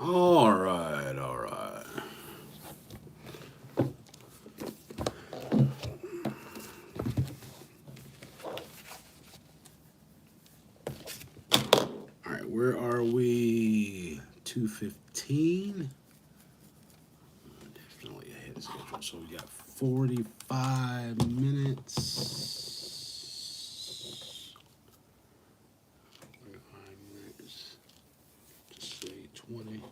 All right, all right. All right, where are we? 2:15. Definitely ahead of schedule. So we got 45 minutes. 45 minutes. Just say 20.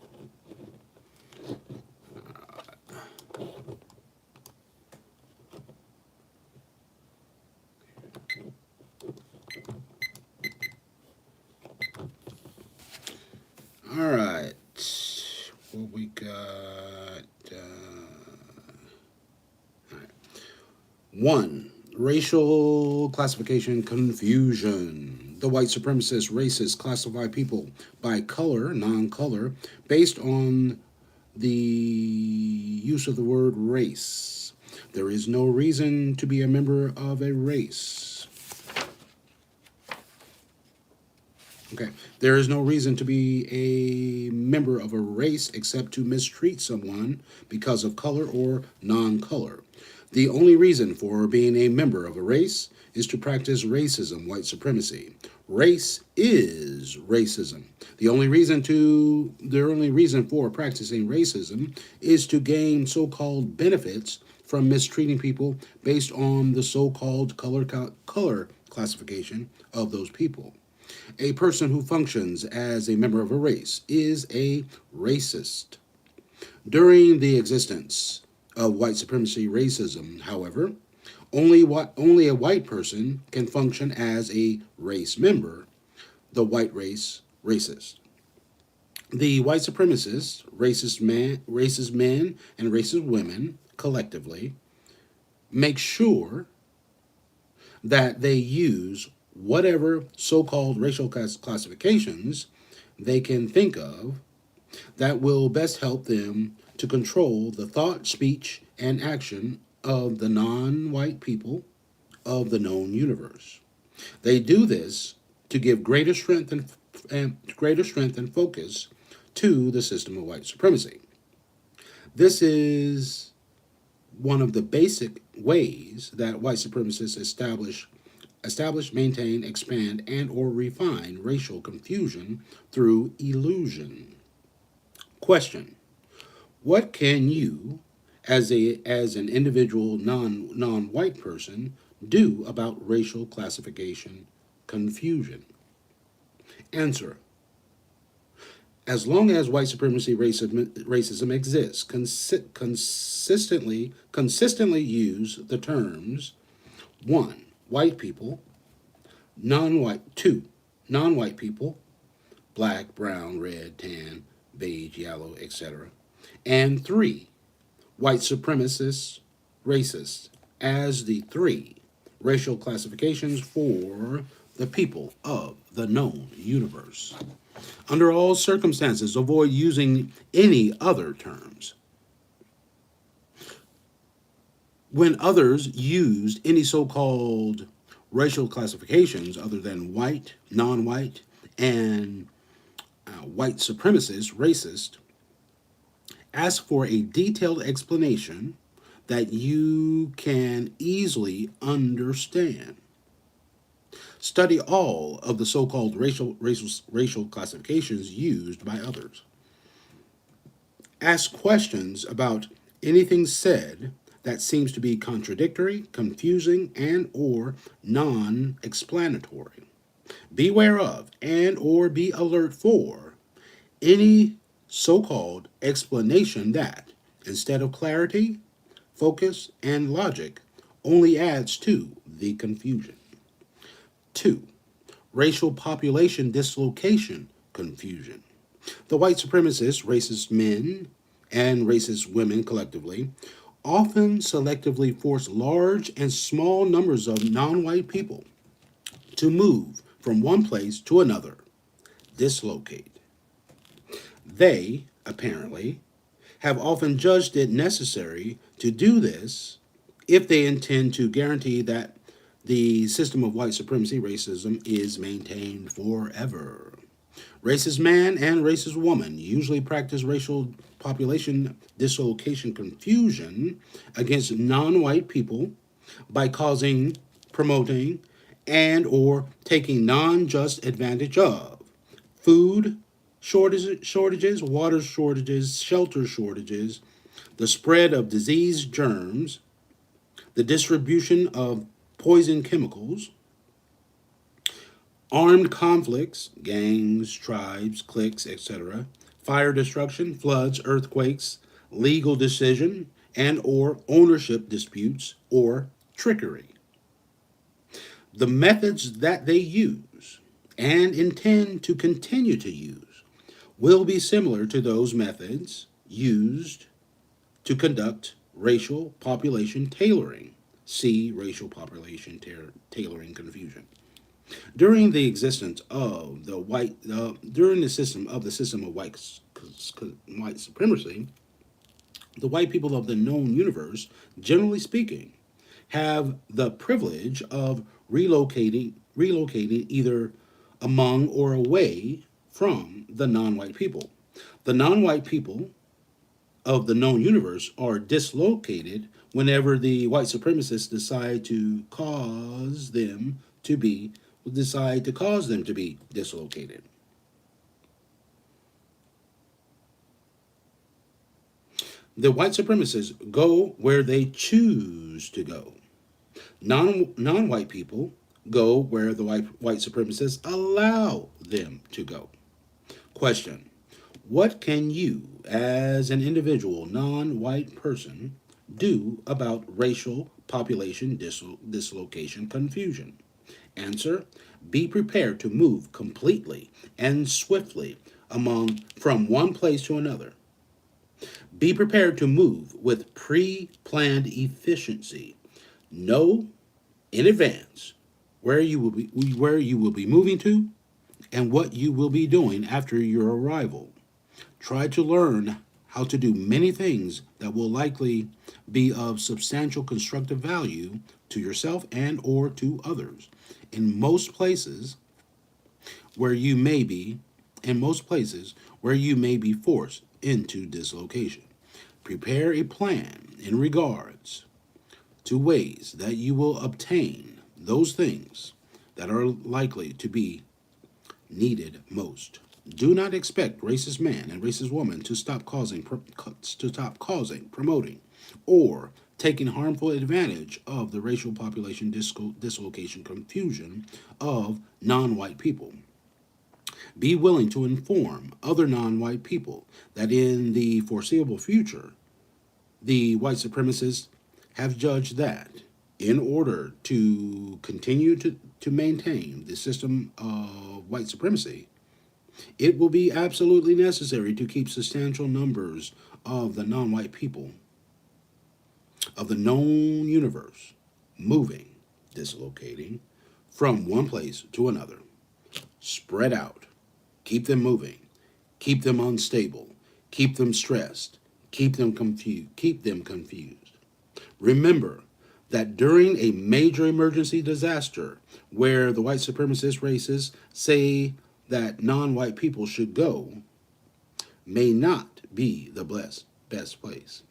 All right. What we got? All right. One, racial classification confusion. The white supremacist racists classify people by color, non color, based on the use of the word race. There is no reason to be a member of a race. Okay. There is no reason to be a member of a race except to mistreat someone because of color or non color. The only reason for being a member of a race is to practice racism, white supremacy. Race is racism. The only reason for practicing racism is to gain so-called benefits from mistreating people based on the so-called color classification of those people. A person who functions as a member of a race is a racist. During the existence of white supremacy racism, however, only a white person can function as a race member, the white race racist. The white supremacists, racist men and racist women collectively make sure that they use whatever so-called racial classifications they can think of that will best help them to control the thought, speech, and action of the non-white people of the known universe. They do this to give greater strength and focus to the system of white supremacy. This is one of the basic ways that white supremacists establish, maintain, expand, and or refine racial confusion through illusion. Question: what can you, as an individual non-white person, do about racial classification confusion? Answer: as long as white supremacy racism exists, consistently use the terms one, white people, two, non-white people, black, brown, red, tan, beige, yellow, etc. And three, white supremacists, racists, as the three racial classifications for the people of the known universe. Under all circumstances, avoid using any other terms. When others used any so called racial classifications other than white, non white, and white supremacist, racist, ask for a detailed explanation that you can easily understand. Study all of the so called racial classifications used by others. Ask questions about anything said that seems to be contradictory, confusing, and or non-explanatory. Beware of and or be alert for any so-called explanation that, instead of clarity, focus, and logic, only adds to the confusion. 2. Racial population dislocation confusion. The white supremacists, racist men, and racist women collectively often selectively force large and small numbers of non white people to move from one place to another, dislocate. They, apparently, have often judged it necessary to do this if they intend to guarantee that the system of white supremacy racism is maintained forever. Racist man and racist woman usually practice racial population dislocation confusion against non-white people by causing, promoting, and or taking non-just advantage of food shortages, water shortages, shelter shortages, the spread of disease germs, the distribution of poison chemicals, armed conflicts, gangs, tribes, cliques, etc., fire destruction, floods, earthquakes, legal decision, and or ownership disputes or trickery. The methods that they use and intend to continue to use will be similar to those methods used to conduct racial population tailoring. See racial population tailoring confusion. During the existence of the white, during the system of white supremacy, the white people of the known universe, generally speaking, have the privilege of relocating either among or away from the non-white people. The non-white people of the known universe are dislocated whenever the white supremacists decide to cause them to be dislocated. The white supremacists go where they choose to go. Non-white people go where the white supremacists allow them to go. Question: what can you, as an individual non-white person, do about racial population dislocation confusion? Answer: be prepared to move completely and swiftly from one place to another. Be prepared to move with pre-planned efficiency. Know in advance where you will be moving to and what you will be doing after your arrival. Try to learn how to do many things that will likely be of substantial constructive value to yourself and or to others. In most places where you may be in most places where you may be forced into dislocation. Prepare a plan in regards to ways that you will obtain those things that are likely to be needed most. Do not expect racist man and racist woman to stop causing, promoting, or taking harmful advantage of the racial population dislocation confusion of non-white people. Be willing to inform other non-white people that in the foreseeable future, the white supremacists have judged that in order to continue to maintain the system of white supremacy, it will be absolutely necessary to keep substantial numbers of the non-white people of the known universe moving, dislocating from one place to another. Spread out. Keep them moving. Keep them unstable. Keep them stressed. Keep them confused. Remember that during a major emergency disaster where the white supremacist racists say that non-white people should go may not be the best place.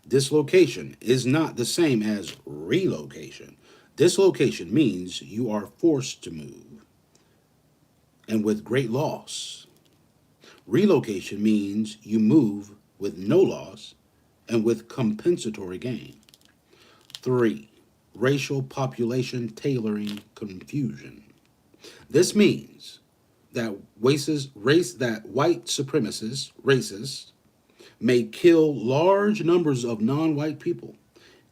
Dislocation is not the same as relocation. Dislocation means you are forced to move, and with great loss. Relocation means you move with no loss and with compensatory gain. 3. Racial population tailoring confusion. This means that white supremacists, racists, may kill large numbers of non-white people,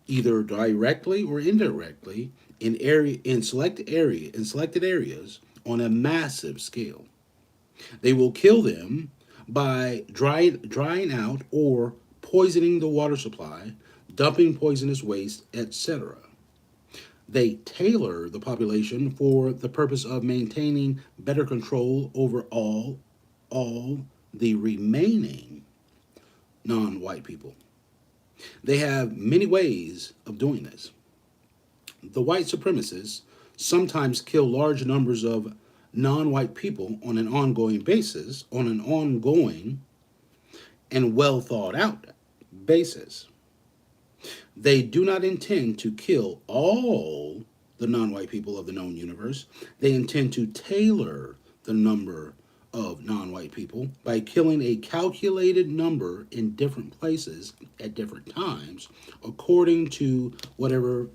either directly or indirectly, in selected areas on a massive scale. They will kill them by drying out or poisoning the water supply, dumping poisonous waste, etc. They tailor the population for the purpose of maintaining better control over all the remaining non-white people. They have many ways of doing this. The white supremacists sometimes kill large numbers of non-white people on an ongoing basis, on an ongoing and well thought out basis. They do not intend to kill all the non white people of the known universe. They intend to tailor the number of non white people by killing a calculated number in different places at different times according to whatever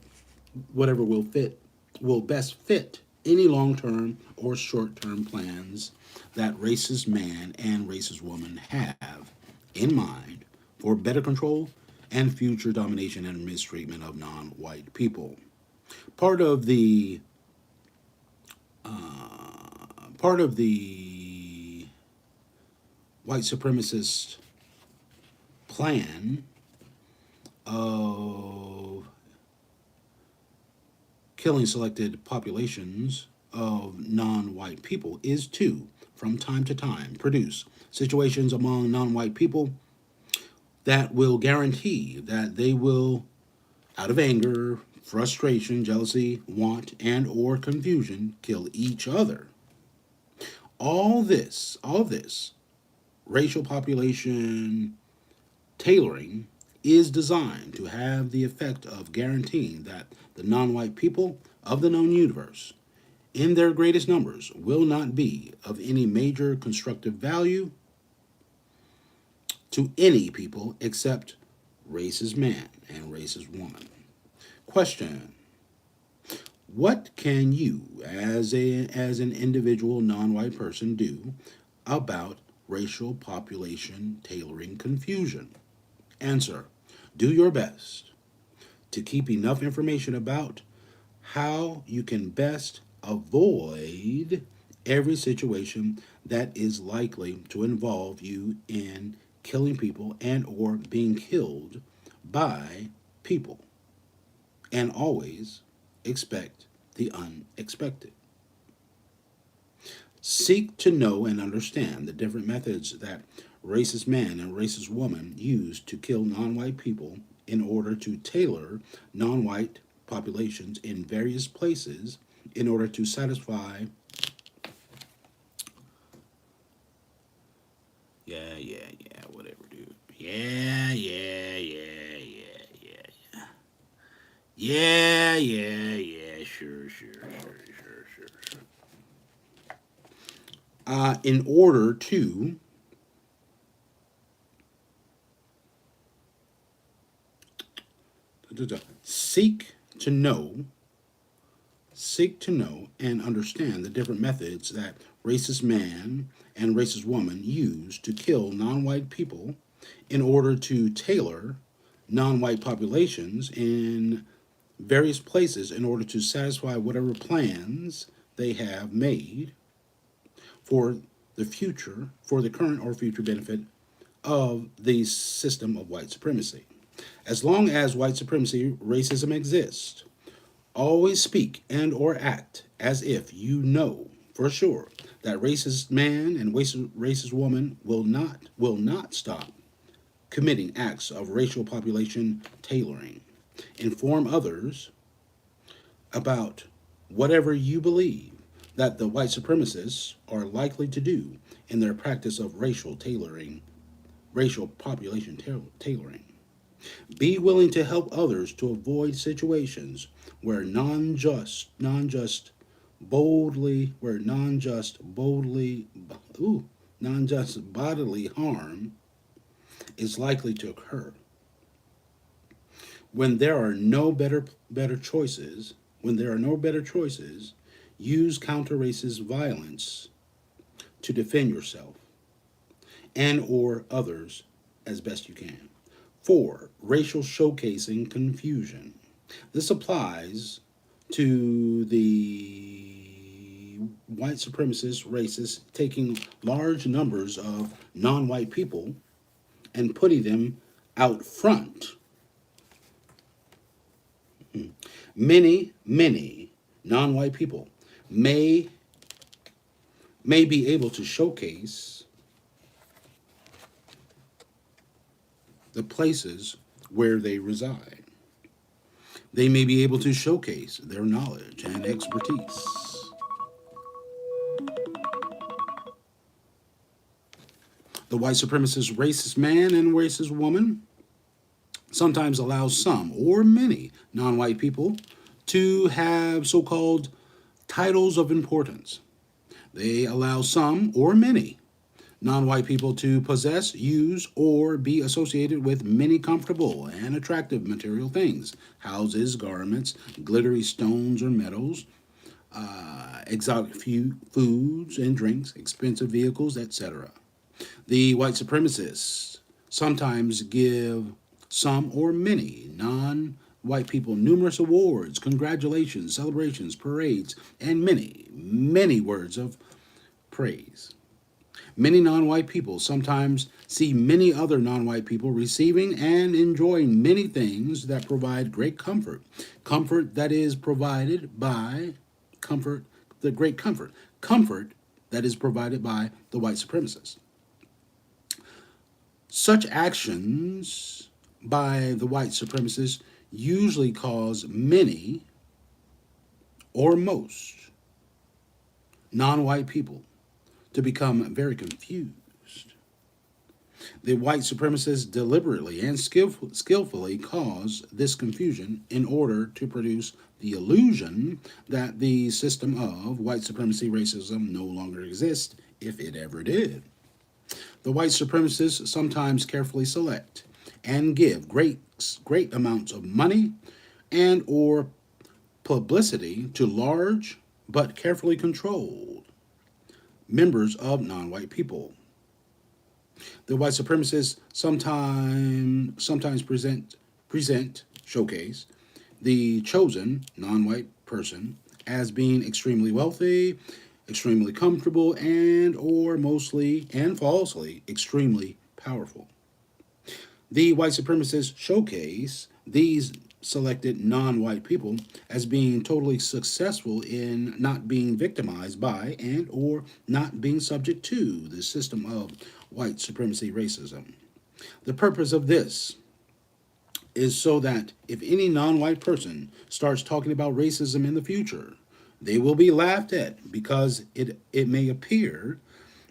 will best fit any long-term or short-term plans that racist man and racist woman have in mind for better control and future domination and mistreatment of non-white people. Part of the part of the white supremacist plan of killing selected populations of non-white people is to, from time to time, produce situations among non-white people that will guarantee that they will, out of anger, frustration, jealousy, want, and or confusion, kill each other. All this racial population tailoring is designed to have the effect of guaranteeing that the non-white people of the known universe, in their greatest numbers, will not be of any major constructive value to any people except racist man and racist woman. Question: what can you, as an individual non-white person, do about racial population tailoring confusion? Answer: do your best to keep enough information about how you can best avoid every situation that is likely to involve you in killing people and or being killed by people, and always expect the unexpected. Seek to know and understand the different methods that racist man and racist woman use to kill non-white people in order to tailor non-white populations in various places in order to satisfy whatever, dude. Sure. In order to seek to know seek to know and understand the different methods that racist man and racist woman use to kill non-white people in order to tailor non-white populations in various places in order to satisfy whatever plans they have made for the future, for the current or future benefit of the system of white supremacy. As long as white supremacy, racism exists, always speak and or act as if you know for sure that racist man and racist woman will not stop committing acts of racial population tailoring. Inform others about whatever you believe that the white supremacists are likely to do in their practice of racial population tailoring. Be willing to help others to avoid situations where non-just bodily harm is likely to occur. When there are no better choices, use counter-racist violence to defend yourself and or others as best you can. 4. Racial showcasing confusion. This applies to the white supremacist racists taking large numbers of non-white people and putting them out front. Many non-white people may be able to showcase the places where they reside. They may be able to showcase their knowledge and expertise. The white supremacist racist man and racist woman sometimes allows some or many non white people to have so called titles of importance. They allow some or many non white people to possess, use, or be associated with many comfortable and attractive material things: houses, garments, glittery stones or metals, exotic foods and drinks, expensive vehicles, etc. The white supremacists sometimes give some or many non white people numerous awards, congratulations, celebrations, parades, and many, many words of praise. Many non white people sometimes see many other non white people receiving and enjoying many things that provide great comfort. Comfort that is provided by comfort, the great comfort. Comfort that is provided by the white supremacists. Such actions by the white supremacists usually cause many or most non white people to become very confused. The white supremacists deliberately and skillfully cause this confusion in order to produce the illusion that the system of white supremacy racism no longer exists, if it ever did. The white supremacists sometimes carefully select and give great amounts of money and or publicity to large but carefully controlled members of non-white people. The white supremacists sometimes showcase the chosen non-white person as being extremely wealthy, extremely comfortable, and or mostly and falsely extremely powerful. The white supremacists showcase these selected non-white people as being totally successful in not being victimized by and or not being subject to the system of white supremacy racism. The purpose of this is so that if any non-white person starts talking about racism in the future, they will be laughed at because it may appear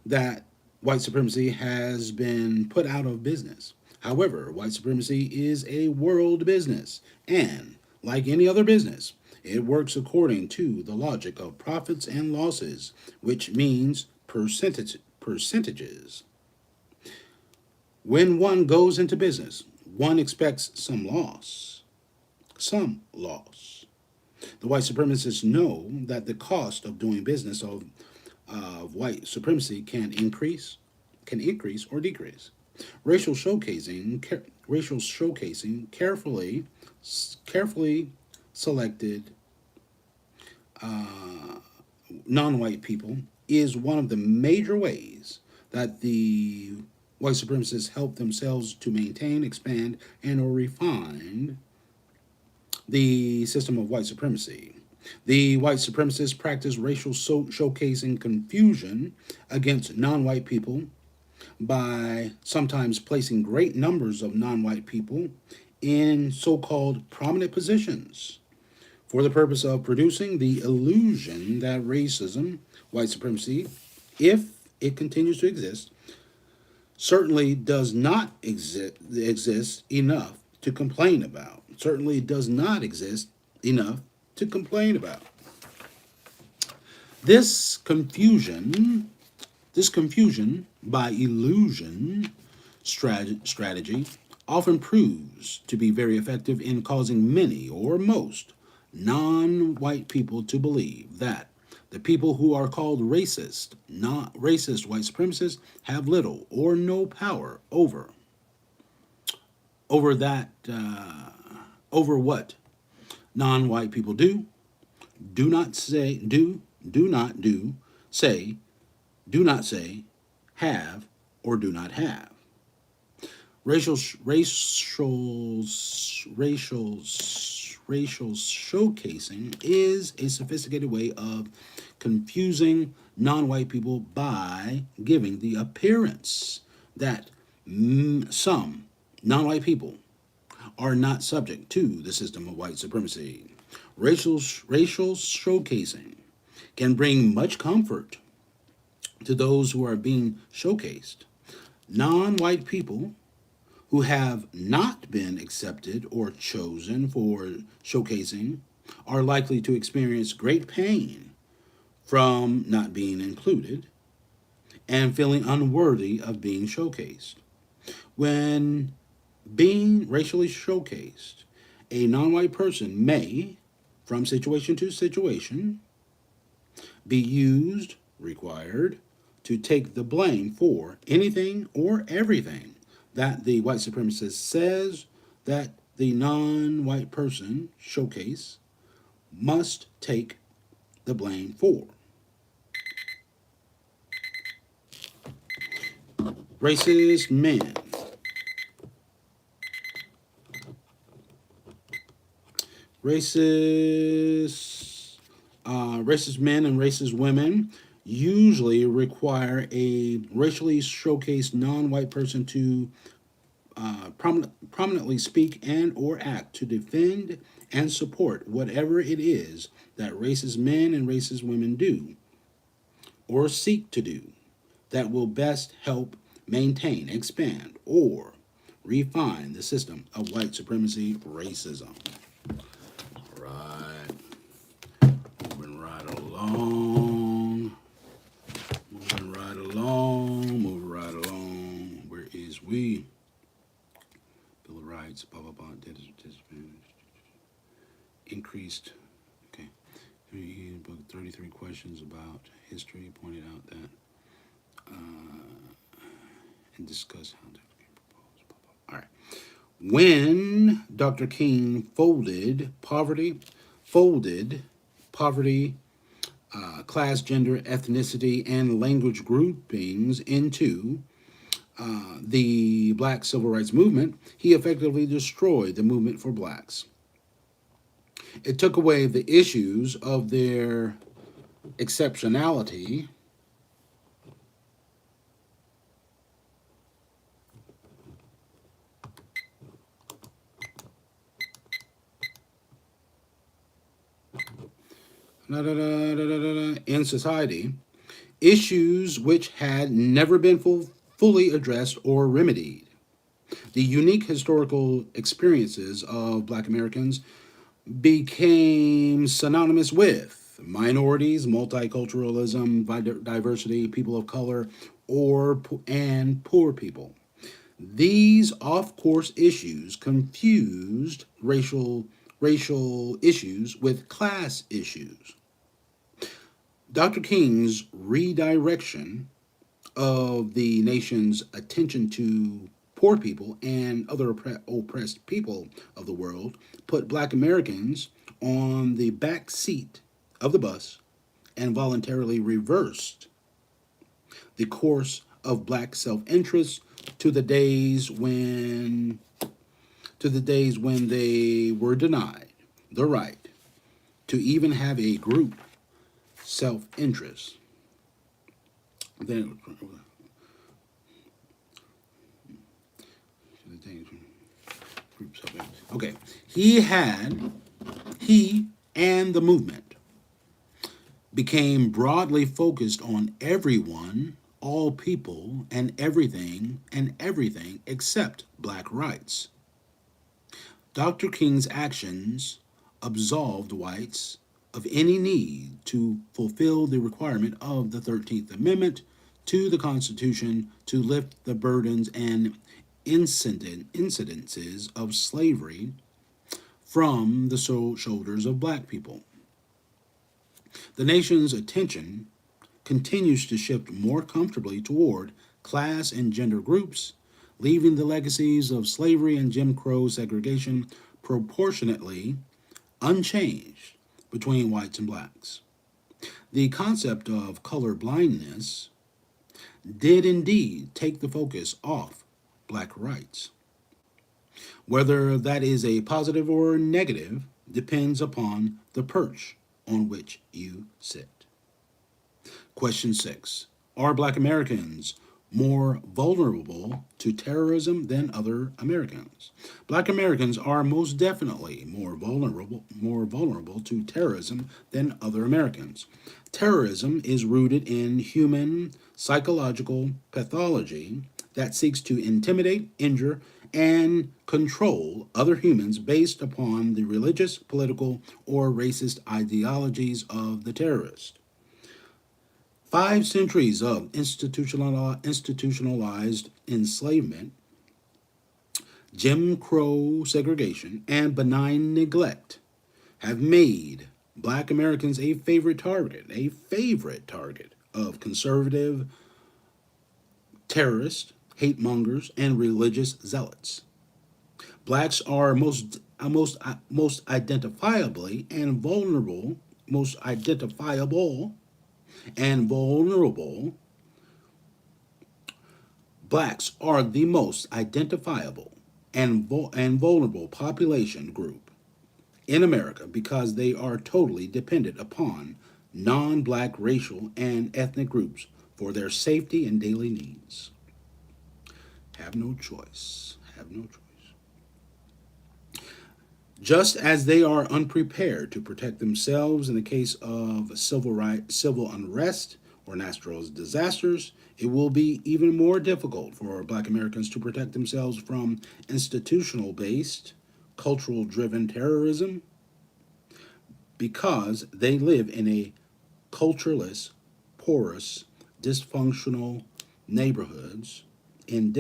that white supremacy has been put out of business. However, white supremacy is a world business, and like any other business, it works according to the logic of profits and losses, which means percentages. When one goes into business, one expects some loss. Some loss. The white supremacists know that the cost of doing business of white supremacy can increase or decrease. Racial showcasing carefully selected non-white people is one of the major ways that the white supremacists help themselves to maintain, expand, and or refine the system of white supremacy. The white supremacists practice racial showcasing confusion against non-white people by sometimes placing great numbers of non-white people in so-called prominent positions for the purpose of producing the illusion that racism, white supremacy, if it continues to exist, certainly does not exist enough to complain about. Certainly does not exist enough to complain about. This confusion by illusion strategy often proves to be very effective in causing many or most non-white people to believe that the people who are called racist, not racist white supremacists, have little or no power over that over what non-white people do not say, do not do, say, do not say, have, or do not have. Racial showcasing is a sophisticated way of confusing non-white people by giving the appearance that some non-white people are not subject to the system of white supremacy. Racial showcasing can bring much comfort to those who are being showcased. Non-white people who have not been accepted or chosen for showcasing are likely to experience great pain from not being included and feeling unworthy of being showcased. When being racially showcased, a non white person may, from situation to situation, be used, required, to take the blame for anything or everything that the white supremacist says that the non white person showcase must take the blame for. Racist men. Racist men and racist women usually require a racially showcased non-white person to prominently speak and or act to defend and support whatever it is that racist men and racist women do or seek to do that will best help maintain, expand, or refine the system of white supremacy racism. Right. Moving right along. Moving right along. Moving right along. Where is we? Bill of Rights, blah, blah, blah. Increased. Okay. 33 questions about history pointed out that and discuss how to propose. Blah, blah. All right. When Dr. King folded poverty, class, gender, ethnicity, and language groupings into the Black Civil Rights Movement, he effectively destroyed the movement for blacks. It took away the issues of their exceptionality in society, issues which had never been fully addressed or remedied. The unique historical experiences of black Americans became synonymous with minorities, multiculturalism, diversity, people of color, and poor people. These off-course issues confused racial issues with class issues. Dr. King's redirection of the nation's attention to poor people and other oppressed people of the world put black Americans on the back seat of the bus and voluntarily reversed the course of black self-interest to the days when they were denied the right to even have a group self-interest. Then okay, he and the movement became broadly focused on everyone, all people, and everything except black rights. Dr. King's actions absolved whites of any need to fulfill the requirement of the 13th Amendment to the Constitution to lift the burdens and incidences of slavery from the shoulders of black people. The nation's attention continues to shift more comfortably toward class and gender groups, leaving the legacies of slavery and Jim Crow segregation proportionately unchanged between whites and blacks. The concept of color blindness did indeed take the focus off black rights. Whether that is a positive or negative depends upon the perch on which you sit. Question 6. Are black Americans more vulnerable to terrorism than other Americans? Black Americans are most definitely more vulnerable to terrorism than other Americans. Terrorism is rooted in human psychological pathology that seeks to intimidate, injure, and control other humans based upon the religious, political, or racist ideologies of the terrorist. 5 centuries of institutionalized enslavement, Jim Crow segregation, and benign neglect have made black Americans a favorite target of conservative terrorists, hate mongers, and religious zealots. Blacks are most identifiably and vulnerable, most identifiable and vulnerable. Blacks are the most identifiable and vulnerable population group in America because they are totally dependent upon non black racial and ethnic groups for their safety and daily needs. Have no choice. Have no choice. Just as they are unprepared to protect themselves in the case of civil unrest or natural disasters, it will be even more difficult for black Americans to protect themselves from institutional based, cultural driven terrorism because they live in a cultureless, porous, dysfunctional neighborhoods in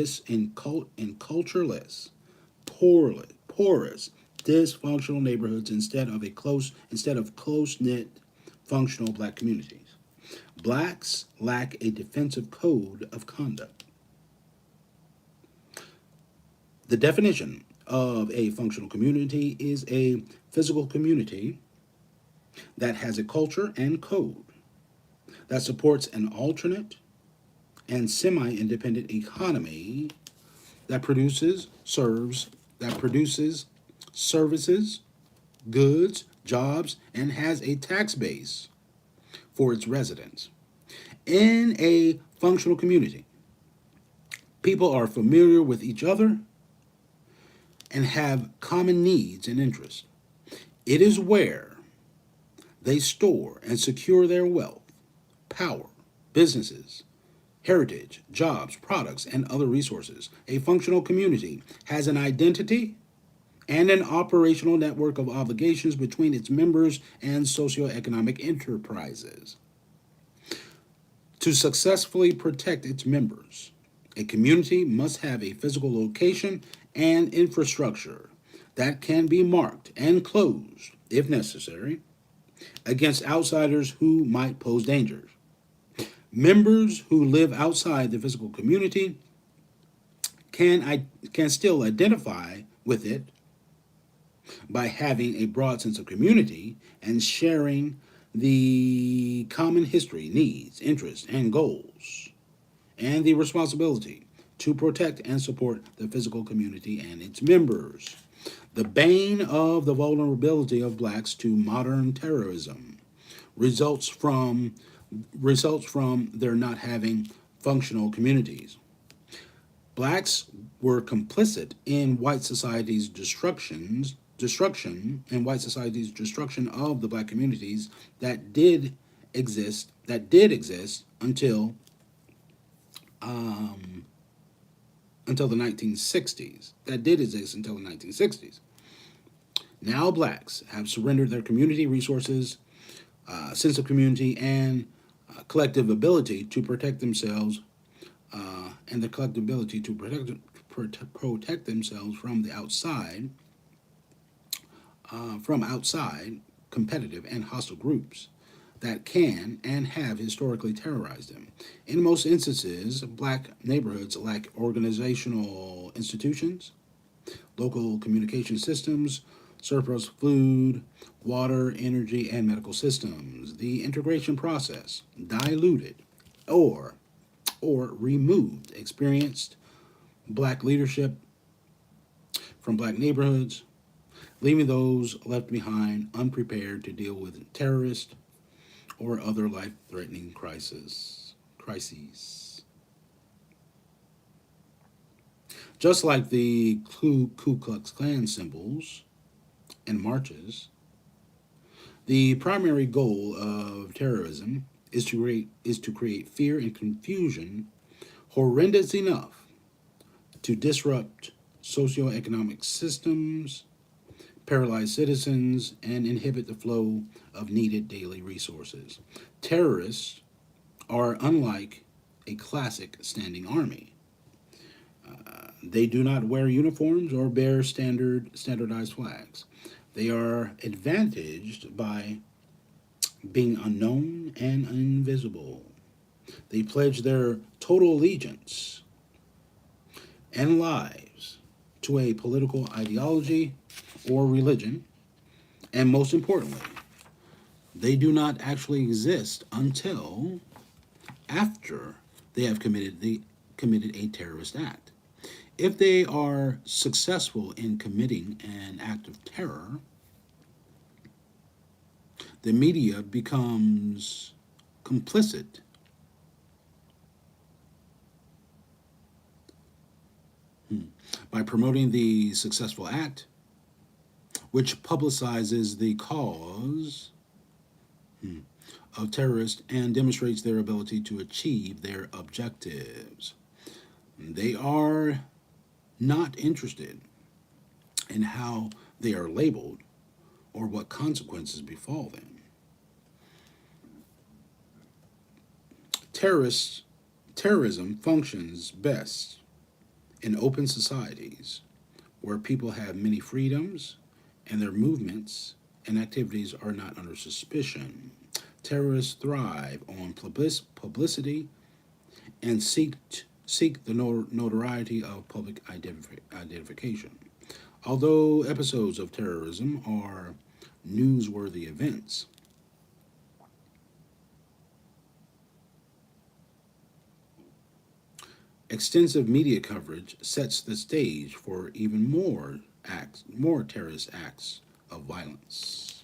cultureless, porous, dysfunctional neighborhoods instead of close knit, functional black communities. Blacks lack a defensive code of conduct. The definition of a functional community is a physical community that has a culture and code that supports an alternate and semi-independent economy that produces services, goods, jobs, and has a tax base for its residents. In a functional community, people are familiar with each other and have common needs and interests. It is where they store and secure their wealth, power, businesses, heritage, jobs, products, and other resources. A functional community has an identity and an operational network of obligations between its members and socioeconomic enterprises. To successfully protect its members, a community must have a physical location and infrastructure that can be marked and closed, if necessary, against outsiders who might pose dangers. Members who live outside the physical community can still identify with it by having a broad sense of community and sharing the common history, needs, interests, and goals, and the responsibility to protect and support the physical community and its members. The bane of the vulnerability of blacks to modern terrorism results from their not having functional communities. Blacks were complicit in white society's destruction and white society's destruction of the black communities that did exist until the 1960s. That did exist until the 1960s. Now blacks have surrendered their community resources, sense of community, and collective ability to protect themselves, and the collective ability to protect themselves from the outside, competitive and hostile groups that can and have historically terrorized them. In most instances, black neighborhoods lack organizational institutions, local communication systems, surplus food, water, energy, and medical systems. The integration process diluted or removed experienced black leadership from black neighborhoods, leaving those left behind unprepared to deal with terrorist or other life-threatening crises. Just like the Ku Klux Klan symbols and marches, the primary goal of terrorism is to create fear and confusion horrendous enough to disrupt socioeconomic systems, paralyze citizens, and inhibit the flow of needed daily resources. Terrorists are unlike a classic standing army. They do not wear uniforms or bear standardized flags. They are advantaged by being unknown and invisible. They pledge their total allegiance and lives to a political ideology or religion, and most importantly, they do not actually exist until after they have committed a terrorist act. If they are successful in committing an act of terror, the media becomes complicit by promoting the successful act, which publicizes the cause of terrorists and demonstrates their ability to achieve their objectives. They are not interested in how they are labeled or what consequences befall them. Terrorism functions best in open societies where people have many freedoms and their movements and activities are not under suspicion. Terrorists thrive on publicity and seek the notoriety of public identification. Although episodes of terrorism are newsworthy events, extensive media coverage sets the stage for even more terrorist acts of violence.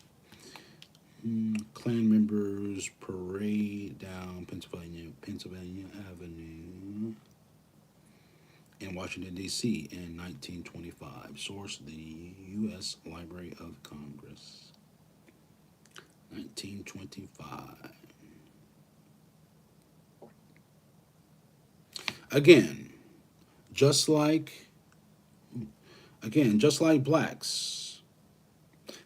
Klan members parade down Pennsylvania Avenue in Washington, D.C. in 1925. Source: the U.S. Library of Congress. 1925. Again, just like blacks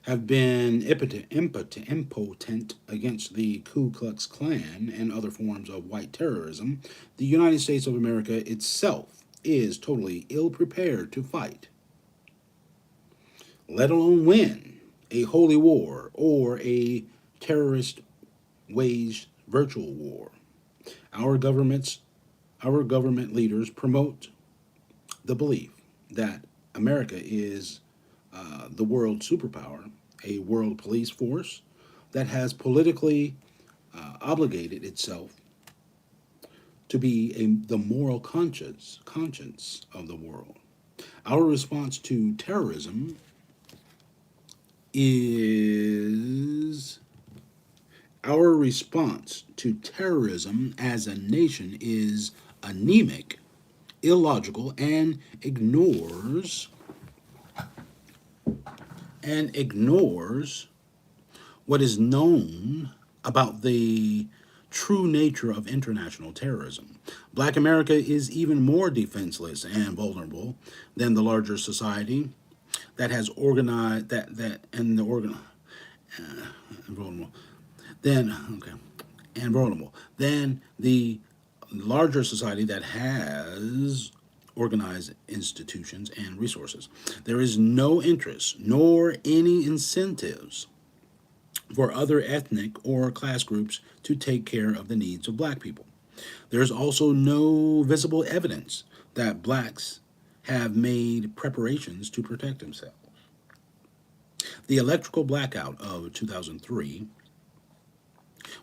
have been impotent against the Ku Klux Klan and other forms of white terrorism, the United States of America itself is totally ill prepared to fight, let alone win, a holy war or a terrorist waged virtual war. Our government leaders promote the belief that America is the world superpower, a world police force that has politically obligated itself to be the moral conscience of the world. Our response to terrorism is Our response to terrorism as a nation is anemic, illogical, and ignores what is known about the true nature of international terrorism. Black America is even more defenseless and vulnerable than the larger society that has organized that and the organ vulnerable then okay and vulnerable than the larger society that has organized institutions and resources. There is no interest nor any incentives for other ethnic or class groups to take care of the needs of black people. There is also no visible evidence that blacks have made preparations to protect themselves. The electrical blackout of 2003,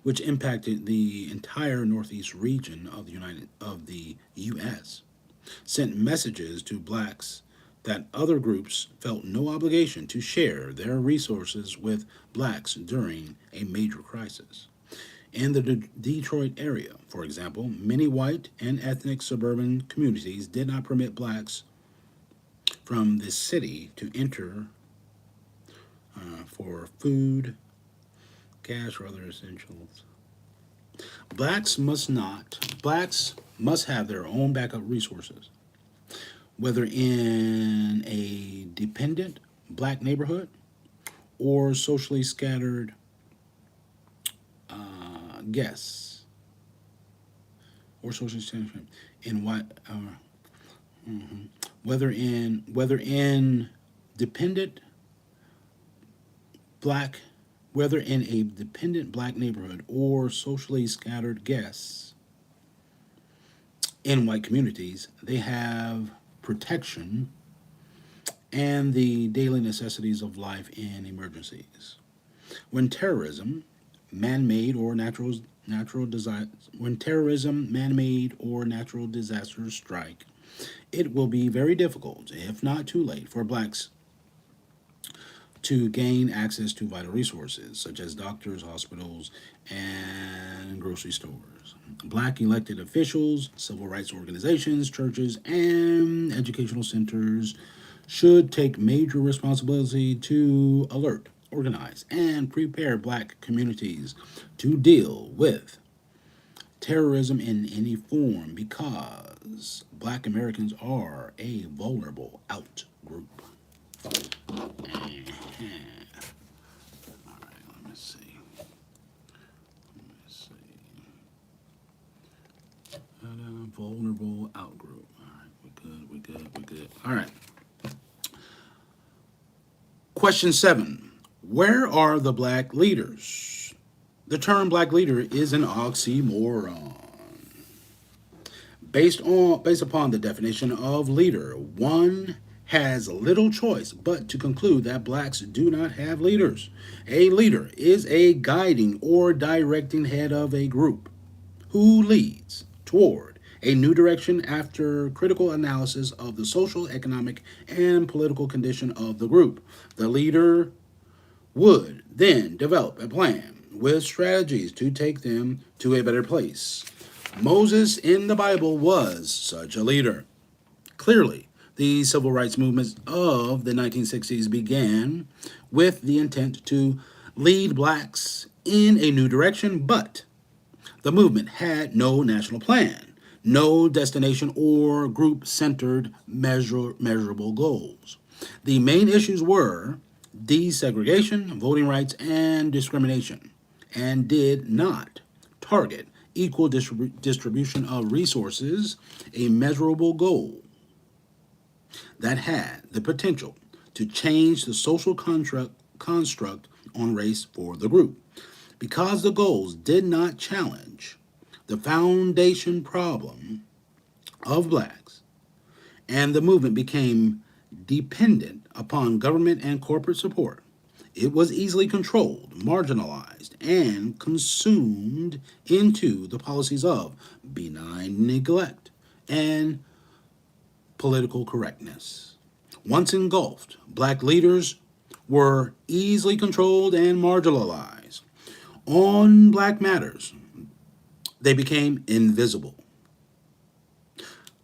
which impacted the entire northeast region of the U.S., sent messages to blacks that other groups felt no obligation to share their resources with blacks during a major crisis. In the Detroit area, for example, many white and ethnic suburban communities did not permit blacks from the city to enter for food, gas, or other essentials. Blacks must have their own backup resources. whether in a dependent black neighborhood or socially scattered guests, or socially scattered in what, whether in dependent black, whether in a dependent black neighborhood or socially scattered guests in white communities, they have protection and the daily necessities of life in emergencies. When terrorism, man-made or natural disaster, when terrorism, man-made or natural disasters strike, it will be very difficult, if not too late, for blacks to gain access to vital resources such as doctors, hospitals, and grocery stores. Black elected officials, civil rights organizations, churches, and educational centers should take major responsibility to alert, organize, and prepare black communities to deal with terrorism in any form because black Americans are a vulnerable out group. All right, let me see. Vulnerable outgroup. All right, we're good. All right. Question 7. Where are the black leaders? The term black leader is an oxymoron. Based upon the definition of leader, one has little choice but to conclude that blacks do not have leaders. A leader is a guiding or directing head of a group who leads toward a new direction after critical analysis of the social, economic, and political condition of the group. The leader would then develop a plan with strategies to take them to a better place. Moses in the Bible was such a leader. Clearly, the civil rights movements of the 1960s began with the intent to lead blacks in a new direction, but the movement had no national plan, no destination or group centered measurable goals. The main issues were desegregation, voting rights, and discrimination, and did not target equal distribution of resources, a measurable goal that had the potential to change the social construct on race for the group. Because the goals did not challenge the foundation problem of blacks, and the movement became dependent upon government and corporate support, it was easily controlled, marginalized, and consumed into the policies of benign neglect and political correctness. Once engulfed, black leaders were easily controlled and marginalized. On black matters, they became invisible.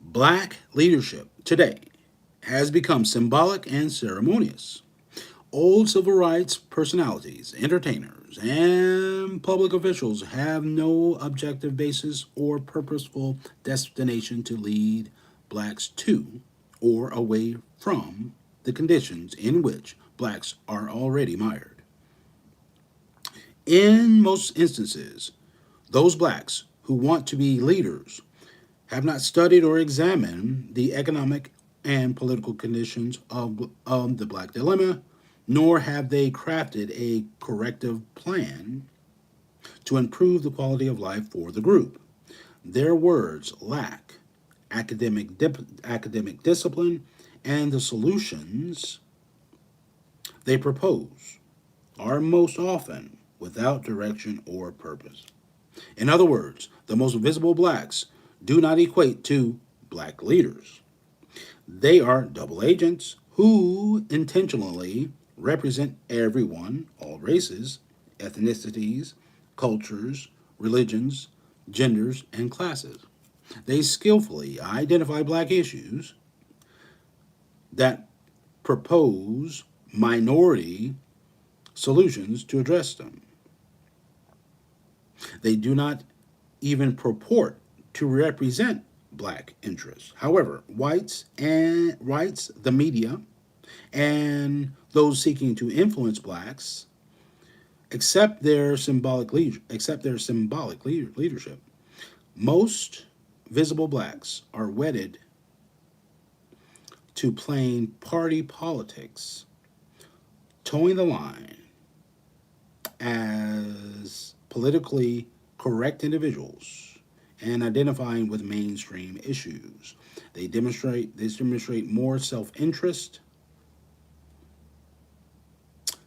Black leadership today has become symbolic and ceremonious. Old civil rights personalities, entertainers, and public officials have no objective basis or purposeful destination to lead blacks to or away from the conditions in which blacks are already mired. In most instances, those blacks who want to be leaders have not studied or examined the economic and political conditions of the black dilemma, nor have they crafted a corrective plan to improve the quality of life for the group. Their words lack academic discipline, and the solutions they propose are most often without direction or purpose. In other words, the most visible blacks do not equate to black leaders. They are double agents who intentionally represent everyone, all races, ethnicities, cultures, religions, genders, and classes. They skillfully identify black issues that propose minority solutions to address them. They do not even purport to represent black interests. However, whites, the media, and those seeking to influence blacks accept their symbolic leadership. Most visible blacks are wedded to plain party politics, towing the line as politically correct individuals and identifying with mainstream issues. They demonstrate more self-interest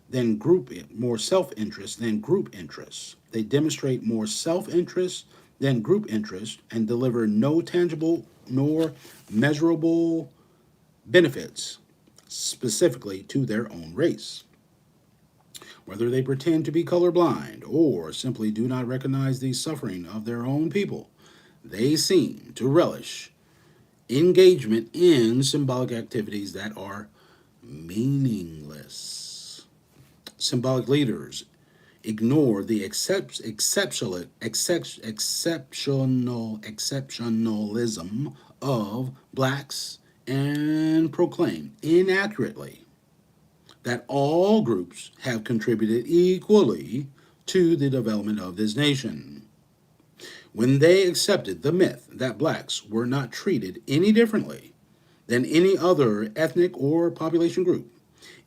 than group interest. They demonstrate more self-interest than group interest and deliver no tangible nor measurable benefits specifically to their own race. Whether they pretend to be colorblind or simply do not recognize the suffering of their own people, they seem to relish engagement in symbolic activities that are meaningless. Symbolic leaders ignore the exceptionalism of blacks and proclaim inaccurately that all groups have contributed equally to the development of this nation. When they accepted the myth that blacks were not treated any differently than any other ethnic or population group,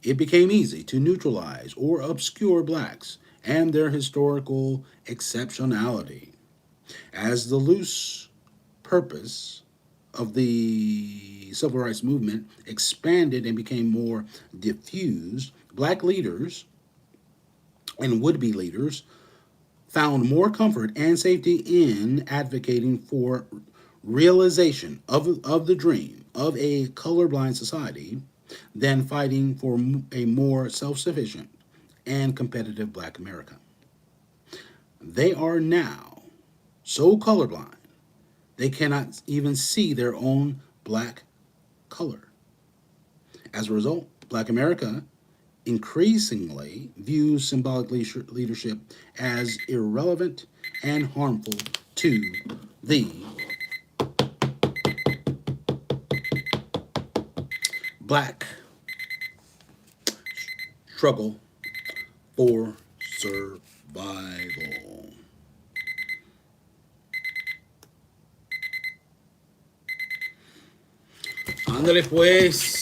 it became easy to neutralize or obscure blacks and their historical exceptionality. As the loose purpose of the civil rights movement expanded and became more diffused, black leaders and would be leaders found more comfort and safety in advocating for realization of the dream of a colorblind society than fighting for a more self-sufficient and competitive black America. They are now so colorblind they cannot even see their own black color. As a result, black America increasingly views symbolic leadership as irrelevant and harmful to the black struggle for survival. Ándale pues.